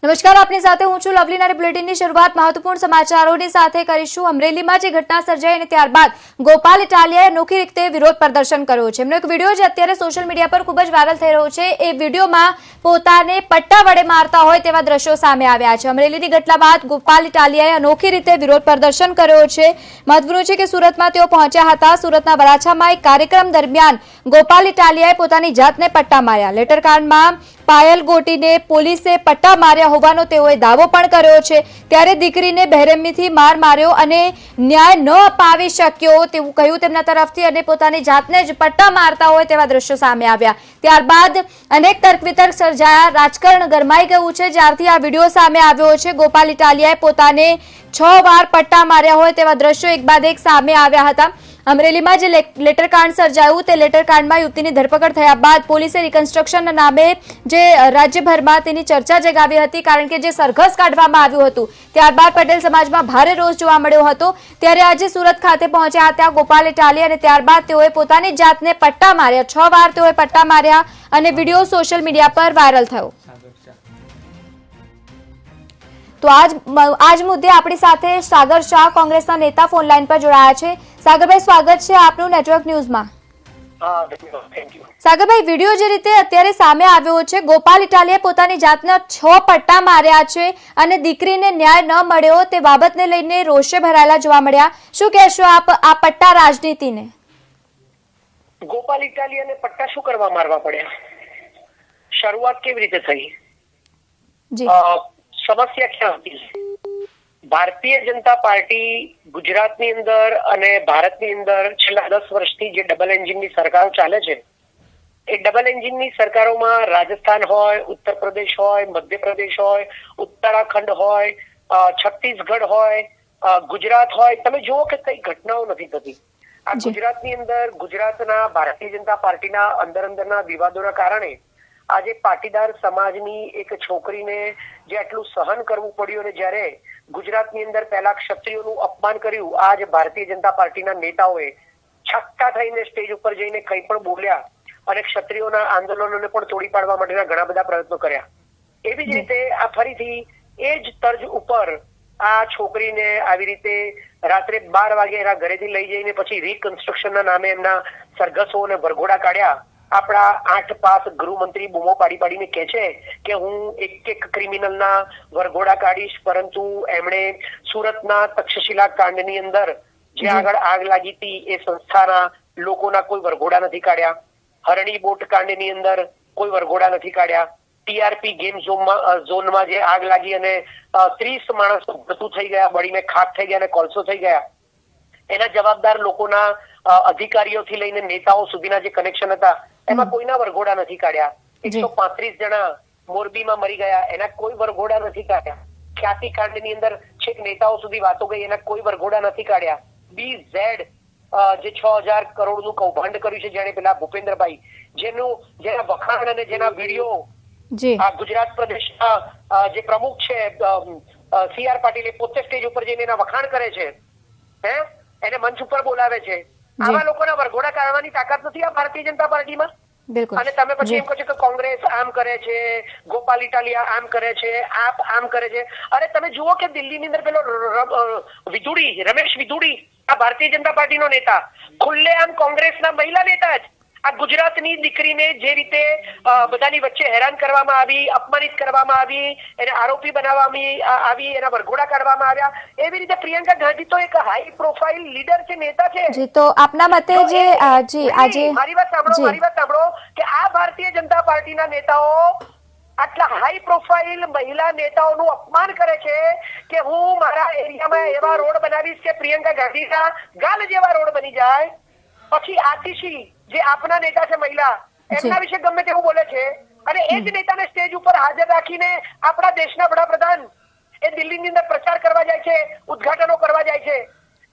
નમસ્કાર, આપની સાથે હું છું લવલી અને બુલેટિનની શરૂઆત મહત્વપૂર્ણ સમાચારોની સાથે કરીશું। અમરેલીમાં જે ઘટના સર્જાઈ અને ત્યારબાદ ગોપાલ ઇટાલિયાએ અનોખી રીતે વિરોધ પ્રદર્શન કર્યો છે। એમનો એક વિડીયો જે અત્યારે સોશિયલ મીડિયા પર ખૂબ જ વાયરલ થઈ રહ્યો છે। એ વિડીયોમાં પોતાને પટ્ટા વડે મારતા હોય તેવા દ્રશ્યો સામે આવ્યા છે। અમરેલીની ઘટના બાદ ગોપાલ ઇટાલિયાએ અનોખી રીતે વિરોધ પ્રદર્શન કર્યો છે। મહત્વનું છે કે સુરતમાં તેઓ પહોંચ્યા હતા। સુરતના વરાછામાં એક કાર્યક્રમ દરમિયાન ગોપાલ ઇટાલિયાએ પોતાની જાતને પટ્ટા માર્યા। લેટરકાંડમાં પાયલ ગોટીને પોલીસે પટ્ટા માર્યા હોવાનો તેઓએ દાવો પણ કર્યો છે। ત્યારે દીકરીને બેરહેમીથી માર માર્યો અને ન્યાય ન અપાવી શક્યો તેવું કહ્યું તેમના તરફથી અને પોતાની જાતને જ પટ્ટા મારતા હોય તેવા દ્રશ્યો સામે આવ્યા। ત્યારબાદ અનેક તર્ક-વિતર્ક સર્જાયા। રાજકારણ ગરમાઈ ગયું છે જ્યારથી આ વિડીયો સામે આવ્યો છે। ગોપાલ ઇટાલિયાએ પોતાને 6 વાર પટ્ટા માર્યા હોય તેવા દ્રશ્યો એક બાદ એક સામે આવ્યા હતા। અમરેલીમાં જે લેટરકાંડ સર્જાયું તે લેટરકાંડમાં યુવતીની ધરપકડ થયા બાદ પોલીસે રિકન્સ્ટ્રક્શનના નામે જે રાજ્યભરમાં તેની ચર્ચા જગાવી હતી, કારણ કે જે સરઘસ કાઢવામાં આવ્યું હતું ત્યારબાદ પટેલ સમાજમાં ભારે રોષ જોવા મળ્યો હતો। ત્યારે આજે સુરત ખાતે પહોંચ્યા હતા ગોપાલ ઇટાલિયા અને ત્યારબાદ તેઓએ પોતાની જાતને પટ્ટા માર્યા। 6 વાર તેઓએ પટ્ટા માર્યા અને વિડીયો સોશિયલ મીડિયા પર વાયરલ થયો। તો આજ મુદ્દે આપણી સાથે સાગર શાહ કોંગ્રેસના નેતા ફોન લાઈન પર જોડાયા છે। સાગરભાઈ, સ્વાગત છે આપનું નેટવર્ક ન્યૂઝમાં। સાગરભાઈ, વિડીયો જે રીતે અત્યારે સામે આવ્યો છે, ગોપાલ ઇટાલિયાએ પોતાની જાતને 6 પટ્ટા માર્યા છે અને દીકરીને ન્યાય ન મળ્યો તે બાબતને લઈને રોષે ભરાયેલા જોવા મળ્યા। શું કહેશો આપ આ પટ્ટા રાજનીતિને? ગોપાલ ઇટાલિયાને પટ્ટા શું કરવા મારવા પડ્યા? શરૂઆત કેવી રીતે થઈ? જી, સમસ્યા ક્યાં હતી? ભારતીય જનતા પાર્ટી ગુજરાતની અંદર અને ભારતની અંદર છેલ્લા 10 વર્ષથી જે ડબલ એન્જિનની સરકારો ચાલે છે, એ ડબલ એન્જિનની સરકારોમાં રાજસ્થાન હોય, ઉત્તર પ્રદેશ હોય, મધ્યપ્રદેશ હોય, ઉત્તરાખંડ હોય, છત્તીસગઢ હોય, ગુજરાત હોય, તમે જુઓ કે કઈ ઘટનાઓ નથી થતી। આ ગુજરાતની અંદર ગુજરાતના ભારતીય જનતા પાર્ટીના અંદરના વિવાદોના કારણે આજે પાટીદાર સમાજની એક છોકરીને જે આટલું સહન કરવું પડ્યું અને જ્યારે ગુજરાતની અંદર પહેલા ક્ષત્રિયોનું અપમાન કર્યું, આજ ભારતીય જનતા પાર્ટીના નેતાઓએ છક્કા થઈને સ્ટેજ ઉપર જઈને કંઈ પણ બોલ્યા અને ક્ષત્રિયોના આંદોલનોને પણ તોડી પાડવા માટેના ઘણા બધા પ્રયત્નો કર્યા। એવી જ રીતે આ ફરીથી એ જ તર્જ ઉપર આ છોકરીને આવી રીતે રાત્રે 12 વાગે એના ઘરેથી લઈ જઈને પછી રિકન્સ્ટ્રક્શનના નામે એમના સરઘસો અને વરઘોડા કાઢ્યા। આપણા 8 પાસ ગૃહમંત્રી બૂમો પાડીને કહે છે કે હું એક ક્રિમિનલના વરઘોડા કાઢીશ, પરંતુ એમણે સુરતના તક્ષશિલા કાંડની અંદર જે આગળ આગ લાગી હતી એ સંસ્થાના લોકોના કોઈ વરઘોડા નથી કાઢ્યા। હરણી બોટ કાંડની અંદર કોઈ વરઘોડા નથી કાઢ્યા। ટીઆરપી ગેમ ઝોનમાં જે આગ લાગી અને 30 માણસો મૃત્યુ થઈ ગયા, બળીને ખાક થઈ ગયા અને કોલસો થઈ ગયા, એના જવાબદાર લોકોના અધિકારીઓથી લઈને નેતાઓ સુધીના જે કનેક્શન હતા એમાં કોઈના વરઘોડા નથી કાઢ્યા। 135 જણા મોરબીમાં મરી ગયા, એના કોઈ વરઘોડા નથી કાઢ્યા। ખ્યાતિ કાંડની અંદર છેક નેતાઓ સુધી વાતો ગઈ, એના કોઈ વરઘોડા નથી કાઢ્યા। BZ જે 6000 કરોડનું કૌભાંડ કર્યું છે જેને પેલા ભૂપેન્દ્રભાઈ, જેના વખાણ અને જેના વિડીયો આ ગુજરાત પ્રદેશના જે પ્રમુખ છે CR પાટીલ પોતે સ્ટેજ ઉપર જઈને એના વખાણ કરે છે, એને મંચ ઉપર બોલાવે છે। આવા લોકોના વરઘોડા કાઢવાની તાકાત નથી આ ભારતીય જનતા પાર્ટીમાં। અને તમે પછી એમ કહો છો કે કોંગ્રેસ આમ કરે છે, ગોપાલ ઇટાલિયા આમ કરે છે, આપ આમ કરે છે। અરે તમે જુઓ કે દિલ્હીની અંદર પેલો રમેશ વિધુડી, આ ભારતીય જનતા પાર્ટીનો નેતા, ખુલ્લેઆમ કોંગ્રેસના મહિલા નેતા જ આ ગુજરાતની દીકરીને જે રીતે બધાની વચ્ચે હેરાન કરવામાં આવી, અપમાનિત કરવામાં આવી, એને આરોપી બનાવવામાં આવી, એના વરઘોડા કાઢવામાં આવ્યા, એવી રીતે પ્રિયંકા ગાંધી તો એક હાઈ પ્રોફાઇલ લીડર છે, નેતા છે। જી, તો આપના મતે જે આજે મારી વાત સાંભળો કે આ ભારતીય જનતા પાર્ટીના નેતાઓ આટલા હાઈ પ્રોફાઇલ મહિલા નેતાઓનું અપમાન કરે છે કે હું મારા એરિયામાં એવા રોડ બનાવીશ કે પ્રિયંકા ગાંધીના ગાલ જેવા રોડ બની જાય। પછી આતિશી જે આપના નેતા છે મહિલા, એમના વિશે ગમે તેવું બોલે છે અને એ જ નેતાને સ્ટેજ ઉપર હાજર રાખીને આપણા દેશના વડાપ્રધાન એ દિલ્હીની અંદર પ્રચાર કરવા જાય છે, ઉદ્ઘાટનો કરવા જાય છે।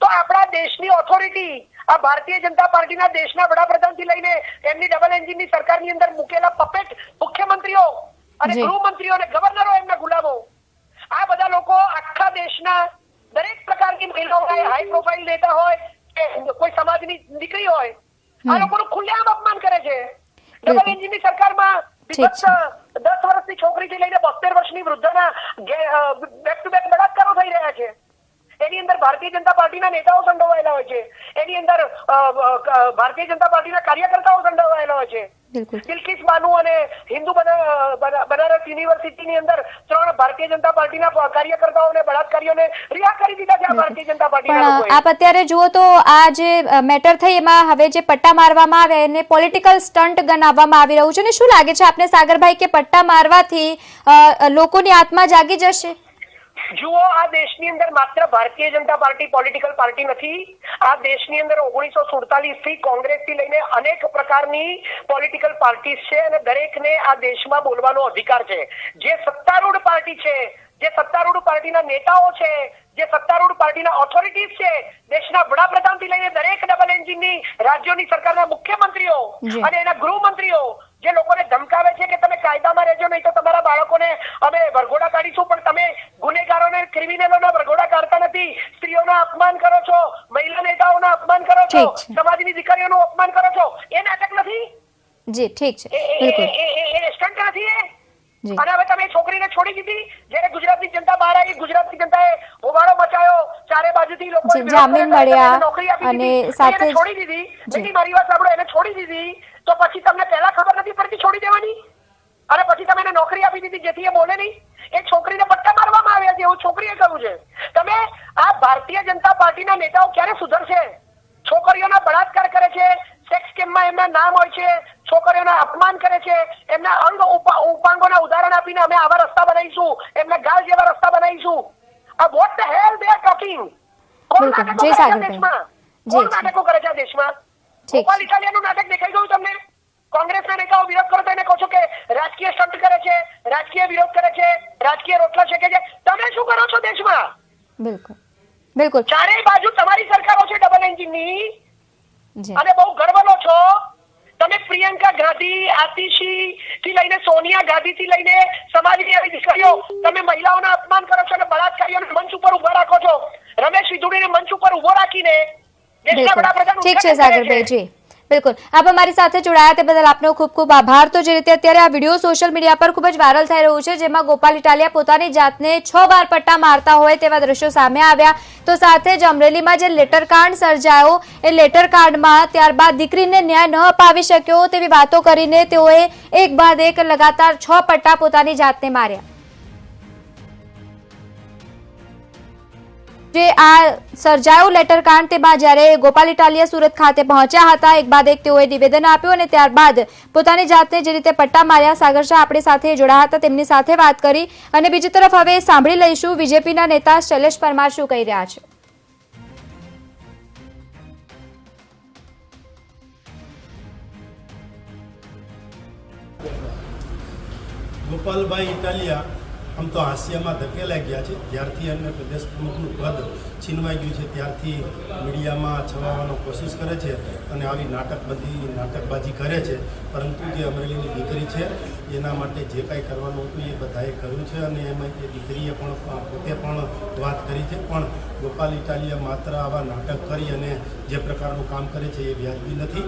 તો આપણા દેશની ઓથોરિટી આ ભારતીય જનતા પાર્ટીના દેશના વડાપ્રધાનથી લઈને એમની ડબલ એન્જિનની સરકારની અંદર મૂકેલા પપેટ મુખ્યમંત્રીઓ અને ગૃહમંત્રીઓ અને ગવર્નરો, એમના ગુલામો, આ બધા લોકો આખા દેશના દરેક પ્રકારની મહિલાઓ, હાઈ પ્રોફાઇલ નેતા હોય કે કોઈ સમાજની દીકરી હોય, આ લોકોનું ખુલ્લેઆમ અપમાન કરે છે। ડબલ એન્જિનની સરકારમાં 10 વર્ષની છોકરીથી લઈને 72 વર્ષની વૃદ્ધના બેક ટુ બેક બળાત્કારો થઈ રહ્યા છે. એની અંદર ભારતીય જનતા પાર્ટીના નેતાઓ સંડોવાયેલા હોય છે, એની અંદર ભારતીય જનતા પાર્ટીના કાર્યકર્તાઓ સંડોવાયેલા હોય છે. બિલ્કિસ બાનુ અને હિન્દુ બનારસ યુનિવર્સિટીની અંદર 3 ભારતીય જનતા પાર્ટીના કાર્યકર્તાઓને બળાત્કારીઓને રિહા કરી દીધા છે ભારતીય જનતા પાર્ટીના લોકોએ. આપ અત્યારે જુઓ તો આ જે મેટર થઈ એમાં હવે જે પટ્ટા મારવામાં આવે એને પોલિટિકલ સ્ટન્ટ ગણાવવામાં આવી રહ્યું છે. ને શું લાગે છે આપને સાગરભાઈ કે પટ્ટા મારવાથી લોકોની આત્મા જાગી જશે? જુઓ, આ દેશની અંદર માત્ર Bharatiya Janata party political party નથી. આ દેશની અંદર 1947 થી કોંગ્રેસ થી લઈને અનેક પ્રકારની પોલિટિકલ પાર્ટી છે અને દરેકને આ દેશમાં બોલવાનો અધિકાર છે. જે સત્તારૂઢ પાર્ટી છે, જે સત્તારૂઢ પાર્ટીના નેતાઓ છે, જે સત્તારૂઢ પાર્ટીના ઓથોરિટીઝ છે, દેશના વડાપ્રધાન થી લઈને દરેક ડબલ એન્જિનની રાજ્યોની સરકારના મુખ્યમંત્રીઓ અને એના ગૃહમંત્રીઓ જે લોકોને ધમકાવે છે કે તમે કાયદામાં રહેજો, નહીં તો તમારા બાળકોને અમે વરઘોડા કાઢીશું, પણ તમે ગુનેગારોને, ક્રિમિનલોના વરઘોડા કાઢતા નથી. સ્ત્રીઓના અપમાન કરો છો, મહિલા નેતાઓના અપમાન કરો છો, સમાજની દીકરીઓનું અપમાન કરો છો. એ નાટક નથી? જી ઠીક છે, એ સ્ટન્ટ નથી એ? અને હવે તમે છોકરીને છોડી દીધી જ્યારે ગુજરાતની જનતા બહાર આવી, ગુજરાતની જનતાએ હોબાળો મચાયો, ચારે બાજુથી લોકો જામીન મળ્યા નોકરી આપી અને દીધી, સાથે છોડી દીધી. બેટી મારી વાત સાંભળો, એને છોડી દીધી તો પછી તમને પહેલા ખબર નથી પડતી છોડી દેવાની, અને પછી તમે એને નોકરી આપી દીધી જેથી એ બોલે નહીં. એ છોકરીને પટ્ટા મારવામાં આવ્યા છે એવું છોકરીએ કહ્યું છે. તમે આ ભારતીય જનતા પાર્ટીના નેતાઓ ક્યારે સુધરશે? છોકરીઓના બળાત્કાર કરે છે, સેક્સ સ્કેમમાં એમના નામ હોય છે, છોકરીઓના અપમાન કરે છે, એમના અંગ ઉપાંગોના ઉદાહરણ આપીને અમે આવા રસ્તા બનાવીશું, એમના ગાલ જેવા રસ્તા બનાવીશું. Vote the hair they are talking? કોણ નાટકો કરે છે દેશમાં? કોણ નાટકો કરે છે દેશમાં? ગોપાલ ઇટાલિયાનું નાટક દેખાઈ ગયું તમને? કોંગ્રેસના નેતાઓ વિરોધ કરો તો એને કહો છો કે રાજકીય સ્ટન્ટ કરે છે, રાજકીય વિરોધ કરે છે, રાજકીય રોટલા શેકે છે. તમે શું કરો છો દેશમાં? બિલકુલ બિલકુલ. ચારેય બાજુ તમારી સરકારો છે ડબલ એન્જિનની, અને બહુ ગર્વ લો છો. તમે પ્રિયંકા ગાંધી, આતિશી થી લઈને સોનિયા ગાંધી થી લઈને સમાજની આવી દીકરીઓ, તમે મહિલાઓના અપમાન કરો છો અને બળાત્કારીઓને મંચ ઉપર ઉભા રાખો છો. રમેશ વિધુડીને મંચ ઉપર ઉભો રાખીને દેશના વડાપ્રધાન ઠીક છે સાગરભાઈ, જી બિલકુલ. આપ અમારી સાથે જોડાયા તે બદલ આપનો ખૂબ ખૂબ આભાર. તો જે રીતે અત્યારે આ વિડીયો સોશિયલ મીડિયા પર ખૂબ જ વાયરલ થઈ રહ્યું છે, જેમાં ગોપાલ ઇટાલિયા પોતાની જાતને 6 વાર પટ્ટા મારતા હોય તેવા દ્રશ્યો સામે આવ્યા. તો સાથે જ અમરેલીમાં જે લેટરકાંડ સર્જાયો, એ લેટરકાંડમાં ત્યારબાદ દીકરીને ન્યાય ન અપાવી શક્યો તેવી વાતો કરીને તેઓએ એક બાદ એક લગાતાર 6 પટ્ટા પોતાની જાતને માર્યા. જે આ સર્જાયું લેટરકાંડ, તેમાં જ્યારે ગોપાલ ઇટાલિયા સુરત ખાતે પહોંચ્યા હતા, એક બાદ એક તેઓએ નિવેદન આપ્યું અને ત્યારબાદ પોતાની જાતને જે રીતે પટ્ટા માર્યા. સાગર શાહ આપણી સાથે જોડાયા હતા, તેમની સાથે વાત કરી. અને બીજી તરફ હવે સાંભળી લઈશું બીજેપીના નેતા શૈલેષ પરમાર શું કહી રહ્યા છે. ગોપાલભાઈ ઇટાલિયા આમ તો હાસ્યમાં ધકેલાઈ ગયા છે. જ્યારથી એમને પ્રદેશ પ્રમુખનું પદ છીનવાઈ ગયું છે ત્યારથી મીડિયામાં છવાવાનો કોશિશ કરે છે અને આવી નાટકબાજી કરે છે. પરંતુ જે અમરેલીની દીકરી છે એના માટે જે કાંઈ કરવાનું હતું એ બધાએ કર્યું છે અને એમાં એ દીકરીએ પણ પોતે પણ વાત કરી છે. પણ ગોપાલ ઇટાલિયા માત્ર આવા નાટક કરી અને જે પ્રકારનું કામ કરે છે એ વ્યાજબી નથી.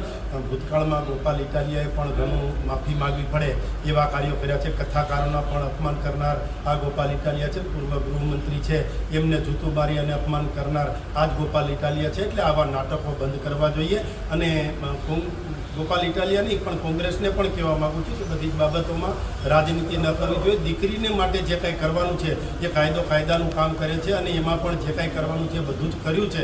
ભૂતકાળમાં ગોપાલ ઇટાલિયાએ પણ ઘણું માફી માગવી પડે એવા કાર્યો કર્યા છે. કથાકારોના પણ અપમાન કરનાર આ ગોપાલ ઇટાલિયા છે. પૂર્વ ગૃહમંત્રી છે, એમને જૂતું મારી અને અપમાન કરનાર આ જ ગોપાલ ઇટાલિયા છે. એટલે આવા નાટકો બંધ કરવા જોઈએ. અને ગોપાલ ઇટાલિયા નહીં પણ કોંગ્રેસને પણ કહેવા માગું છું કે બધી જ બાબતોમાં રાજનીતિ ન કરવી જોઈએ. દીકરીને માટે જે કાંઈ કરવાનું છે એ કાયદાનું કામ કરે છે અને એમાં પણ જે કાંઈ કરવાનું છે બધું જ કર્યું છે.